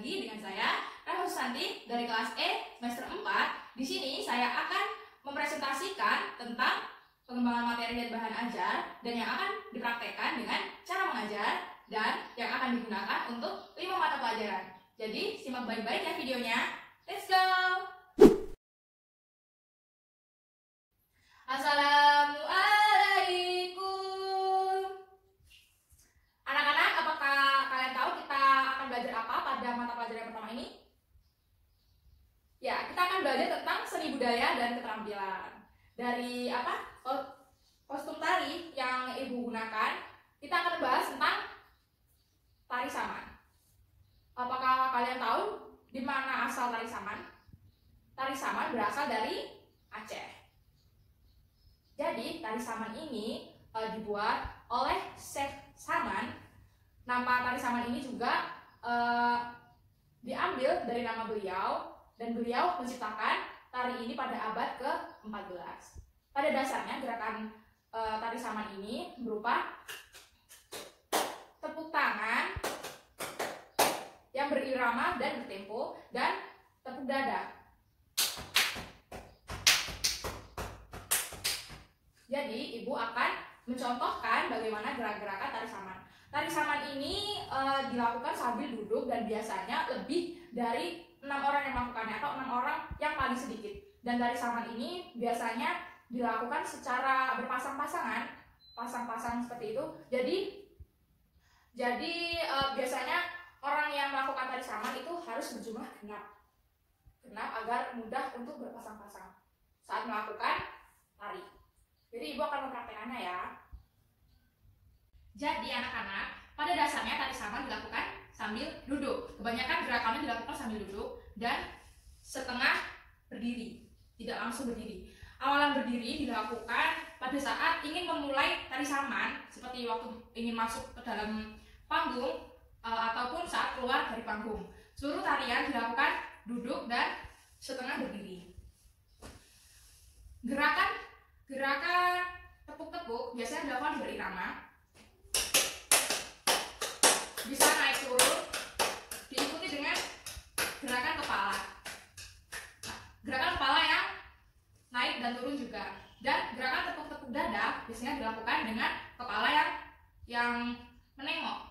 lagi dengan saya, Rahma Susanti dari kelas E semester 4. Di sini saya akan mempresentasikan tentang pengembangan materi dan bahan ajar dan yang akan dipraktekkan dengan cara mengajar dan yang akan digunakan untuk 5 mata pelajaran. Jadi simak baik-baik ya videonya. Let's go! Assalamualaikum. Anak-anak, apakah kalian tahu kita akan belajar apa pada mata pelajaran pertama ini? Ya, kita akan belajar tentang seni budaya dan keterampilan. Dari kostum tari yang ibu gunakan, kita akan bahas tentang tari saman. Apakah kalian tahu di mana asal tari saman? Tari saman berasal dari Aceh. Jadi tari saman ini dibuat oleh Syekh Saman. Nama tari saman ini juga diambil dari nama beliau, dan beliau menciptakan tari ini pada abad ke-14. Pada dasarnya gerakan tari saman ini berupa tepuk tangan yang berirama dan bertempo dan tepuk dada. Jadi ibu akan mencontohkan bagaimana gerak-gerakan tari saman. Tari saman ini dilakukan sambil duduk dan biasanya lebih dari 6 orang yang melakukannya atau 6 orang yang paling sedikit. Dan tari saman ini biasanya dilakukan secara berpasang-pasangan, pasang-pasang seperti itu. Jadi biasanya orang yang melakukan tari saman itu harus berjumlah genap agar mudah untuk berpasang-pasang saat melakukan tari. Jadi ibu akan mempraktekannya ya. Jadi anak-anak, pada dasarnya tari saman dilakukan sambil duduk. Kebanyakan gerakannya dilakukan sambil duduk dan setengah berdiri, tidak langsung berdiri. Awalan berdiri dilakukan pada saat ingin memulai tari saman, seperti waktu ingin masuk ke dalam panggung ataupun saat keluar dari panggung. Seluruh tarian dilakukan duduk dan setengah berdiri. Gerakan tepuk-tepuk biasanya dilakukan berirama, bisa naik turun, diikuti dengan gerakan kepala. Nah, gerakan kepala yang naik dan turun juga. Dan gerakan tepuk-tepuk dada biasanya dilakukan dengan kepala yang menengok.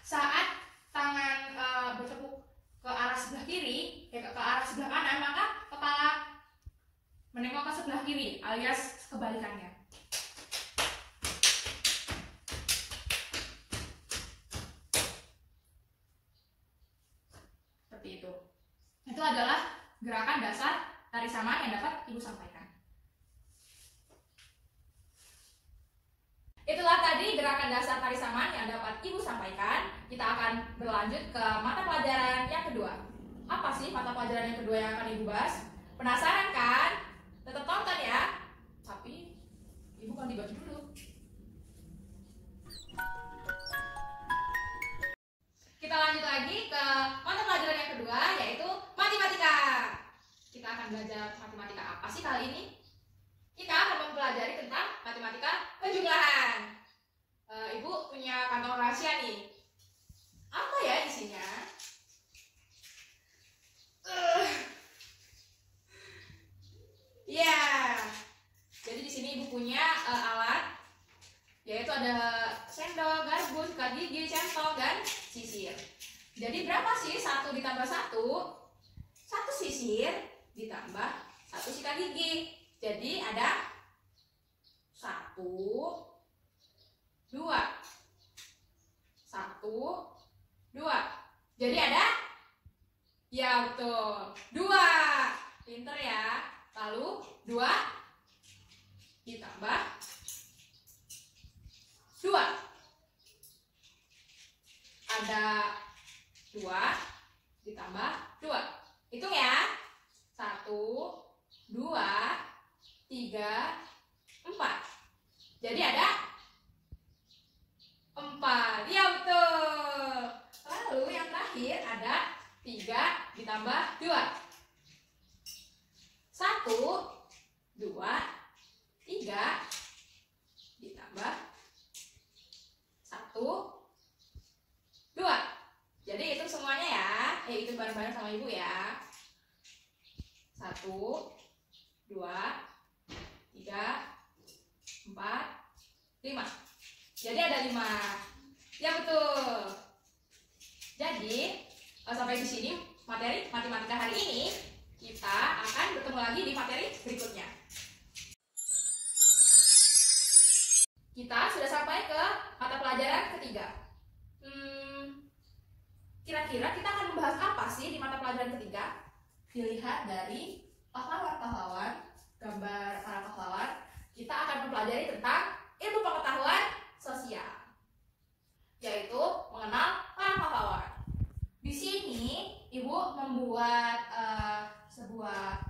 Saat tangan bertepuk ke arah sebelah kiri, ke arah sebelah kanan, maka kepala menengok ke sebelah kiri, alias kebalikannya. Seperti itu. Itu adalah gerakan dasar tari saman yang dapat ibu sampaikan. Itulah tadi gerakan dasar tari saman yang dapat ibu sampaikan. Kita akan berlanjut ke mata pelajaran yang kedua. Apa sih mata pelajaran yang kedua yang akan ibu bahas? Penasaran kan? Tetap tonton ya. Tapi ibu kan dibaca dulu. Kita lanjut lagi ke mata pelajaran yang kedua, yaitu matematika. Kita akan belajar matematika apa sih kali ini? Kita akan mempelajari tentang matematika penjumlahan. Ibu punya kantong rahasia nih. Apa ya isinya? Ya, jadi di sini ibu punya alat, yaitu ada sendok, garpu, sikat gigi, centong, dan sisir. Jadi berapa sih 1 ditambah 1? 1 sisir ditambah 1 sikat gigi. Jadi ada 1, 2, 1, 2. Jadi ada? Ya betul, 2. Pinter ya. Lalu 2 ditambah 2. Ada 2 ditambah 2. Hitung ya. 1, 2, 3, 4. Jadi ada 4. Ya betul. Lalu yang terakhir ada 3 ditambah 2. 1, 2, 3 ditambah 1, hitung bareng-bareng sama ibu ya. 1, 2, 3, 4, 5. Jadi ada 5. Ya betul. Jadi sampai di sini materi matematika hari ini. Kita akan bertemu lagi di materi berikutnya. Kita sudah sampai ke mata pelajaran ketiga. Kira-kira kita akan membahas apa sih di mata pelajaran ketiga? Dilihat dari pahlawan-pahlawan, gambar para pahlawan, kita akan mempelajari tentang ilmu pengetahuan sosial, yaitu mengenal para pahlawan. Di sini ibu membuat sebuah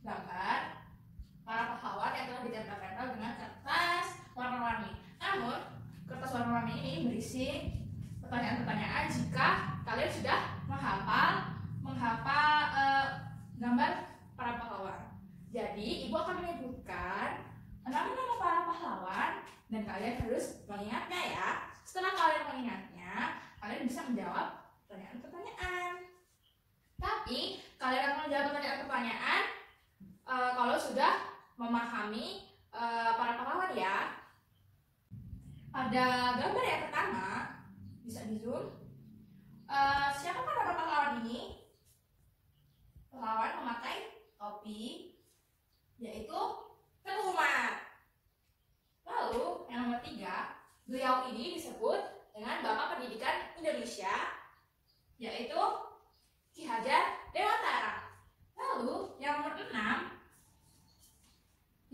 gambar para pahlawan yang telah ditempel-tempel dengan kertas warna-warni. Namun kertas warna-warni ini berisi pertanyaan-pertanyaan jika kalian sudah menghafal gambar para pahlawan. Jadi ibu akan menyebutkan nama-nama para pahlawan dan kalian harus mengingatnya ya. Setelah kalian mengingatnya, kalian bisa menjawab pertanyaan-pertanyaan. Tapi kalian akan menjawab pertanyaan-pertanyaan kalau sudah memahami para pahlawan ya. Pada gambar yang pertama, bisa di zoom. Siapa para pahlawan ini? Pahlawan memakai topi, yaitu Teguh Umar. Lalu yang nomor 3, beliau ini disebut dengan Bapak Pendidikan Indonesia, yaitu Ki Hajar Dewantara. Lalu yang nomor 6,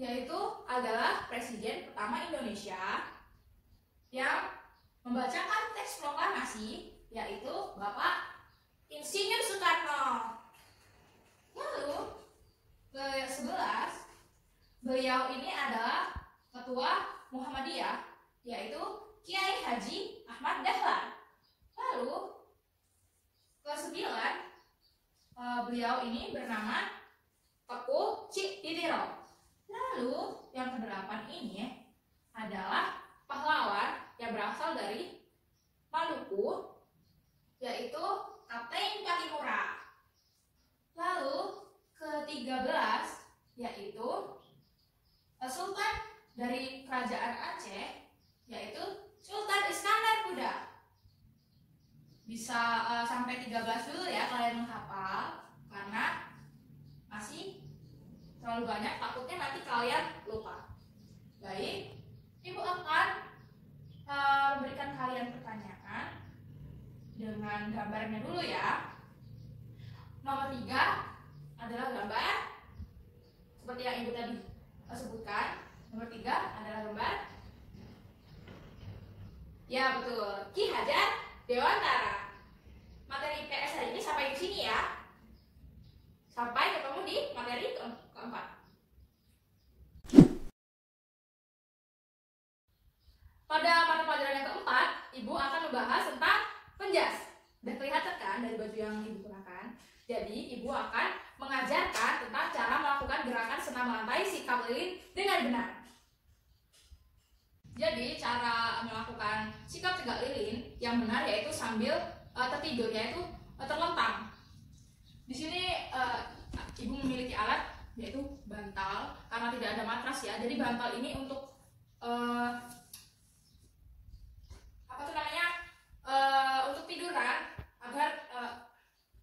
yaitu adalah Presiden pertama Indonesia yang membacakan teks proklamasi, yaitu Bapak Insinyur Soekarno. Lalu yang 11, beliau ini adalah Ketua Muhammadiyah, yaitu Kiai Haji Ahmad Dahlan. Lalu ke-9, beliau ini bernama Teguh Cikditiro. Lalu yang ke-8 ini adalah pahlawan yang berasal dari Maluku, yaitu Kapten Patimura. Lalu ke-13 yaitu Sultan dari Kerajaan Aceh, yaitu Sultan Iskandar Muda. Bisa sampai 13 dulu ya kalian menghafal, karena masih terlalu banyak, takutnya nanti kalian lupa. Baik, ibu akan memberikan kalian pertanyaan dengan gambarnya dulu ya. Nomor 3 adalah gambar seperti yang ibu tadi sebutkan. Nomor 3 adalah gambar, ya betul, Ki Hajar Dewantara. Materi IPS hari ini sampai di sini ya. Sampai ketemu di materi keempat. Pada mata pelajaran yang keempat, ibu akan membahas tentang penjas. Sudah kelihatan kan dari baju yang ibu gunakan? Jadi ibu akan mengajarkan tentang cara melakukan gerakan senam melantai sikap lilin dengan benar. Jadi cara melakukan sikap tegak lilin yang benar yaitu sambil tertidur, yaitu terlentang. Di sini ibu memiliki alat yaitu bantal, karena tidak ada matras ya. Jadi bantal ini untuk untuk tiduran agar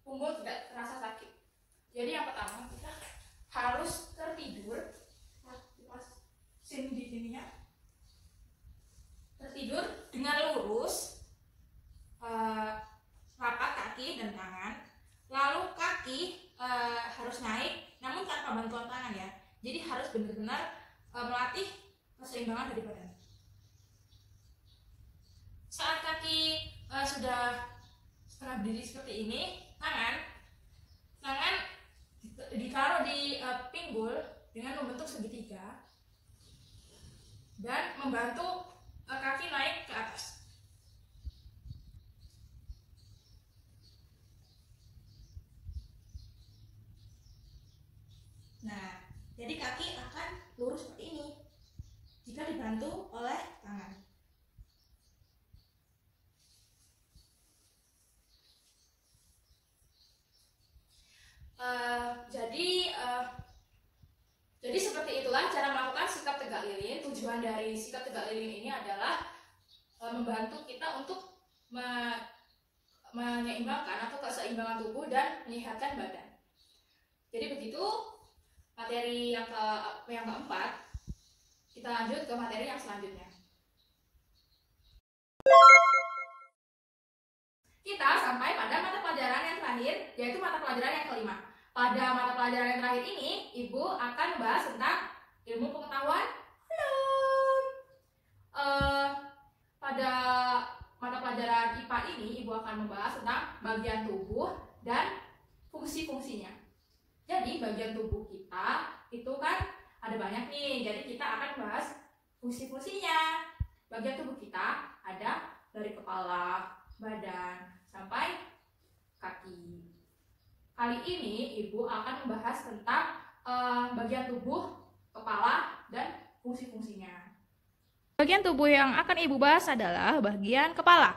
punggung tidak terasa sakit. Jadi yang pertama kita harus tertidur, tertidur dengan lurus, rapat kaki dan tangan. Lalu kaki harus naik, namun tanpa bantuan tangan ya. Jadi harus benar-benar melatih keseimbangan dari badan. Saat kaki sudah setengah berdiri seperti ini, tangan ditaruh di pinggul dengan membentuk segitiga dan membantu kaki naik ke atas. Nah, jadi kaki akan lurus seperti ini jika dibantu oleh tangan. tujuan dari sikat tegak lilin ini adalah membantu kita untuk menyeimbangkan atau keseimbangan tubuh dan menyehatkan badan. Jadi begitu materi yang keempat. Kita lanjut ke materi yang selanjutnya. Kita sampai pada mata pelajaran yang terakhir, yaitu mata pelajaran yang kelima. Pada mata pelajaran yang terakhir ini, Ibu akan membahas tentang ilmu pengetahuan alam. Pada mata pelajaran IPA ini, Ibu akan membahas tentang bagian tubuh dan fungsi-fungsinya. Jadi, bagian tubuh kita itu kan ada banyak nih, jadi kita akan membahas fungsi-fungsinya. Bagian tubuh kita ada dari kepala, badan, sampai kaki. Kali ini Ibu akan membahas tentang bagian tubuh, kepala, dan fungsi-fungsinya. Bagian tubuh yang akan Ibu bahas adalah bagian kepala.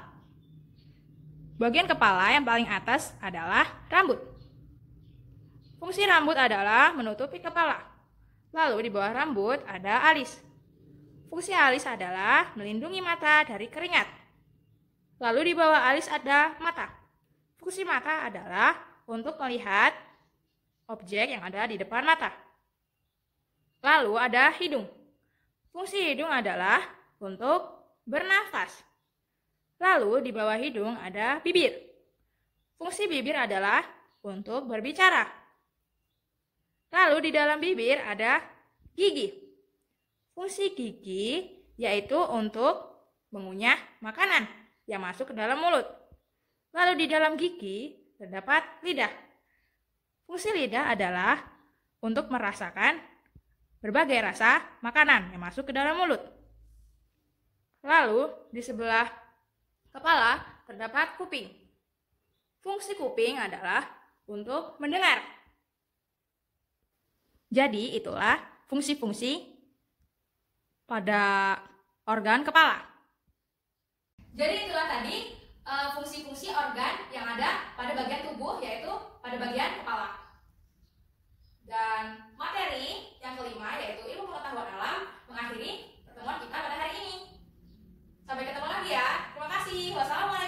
Bagian kepala yang paling atas adalah rambut. Fungsi rambut adalah menutupi kepala. Lalu di bawah rambut ada alis. Fungsi alis adalah melindungi mata dari keringat. Lalu di bawah alis ada mata. Fungsi mata adalah untuk melihat objek yang ada di depan mata. Lalu ada hidung. Fungsi hidung adalah untuk bernafas. Lalu di bawah hidung ada bibir. Fungsi bibir adalah untuk berbicara. Lalu di dalam bibir ada gigi. Fungsi gigi yaitu untuk mengunyah makanan yang masuk ke dalam mulut. Lalu di dalam gigi terdapat lidah. Fungsi lidah adalah untuk merasakan berbagai rasa makanan yang masuk ke dalam mulut. Lalu di sebelah kepala terdapat kuping. Fungsi kuping adalah untuk mendengar. Jadi itulah fungsi-fungsi pada organ kepala. Jadi itulah tadi fungsi-fungsi organ yang ada pada bagian tubuh, yaitu pada bagian kepala. Dan materi yang kelima, yaitu ilmu pengetahuan alam, mengakhiri pertemuan kita pada hari ini. Sampai ketemu lagi ya. Terima kasih. Wassalamualaikum.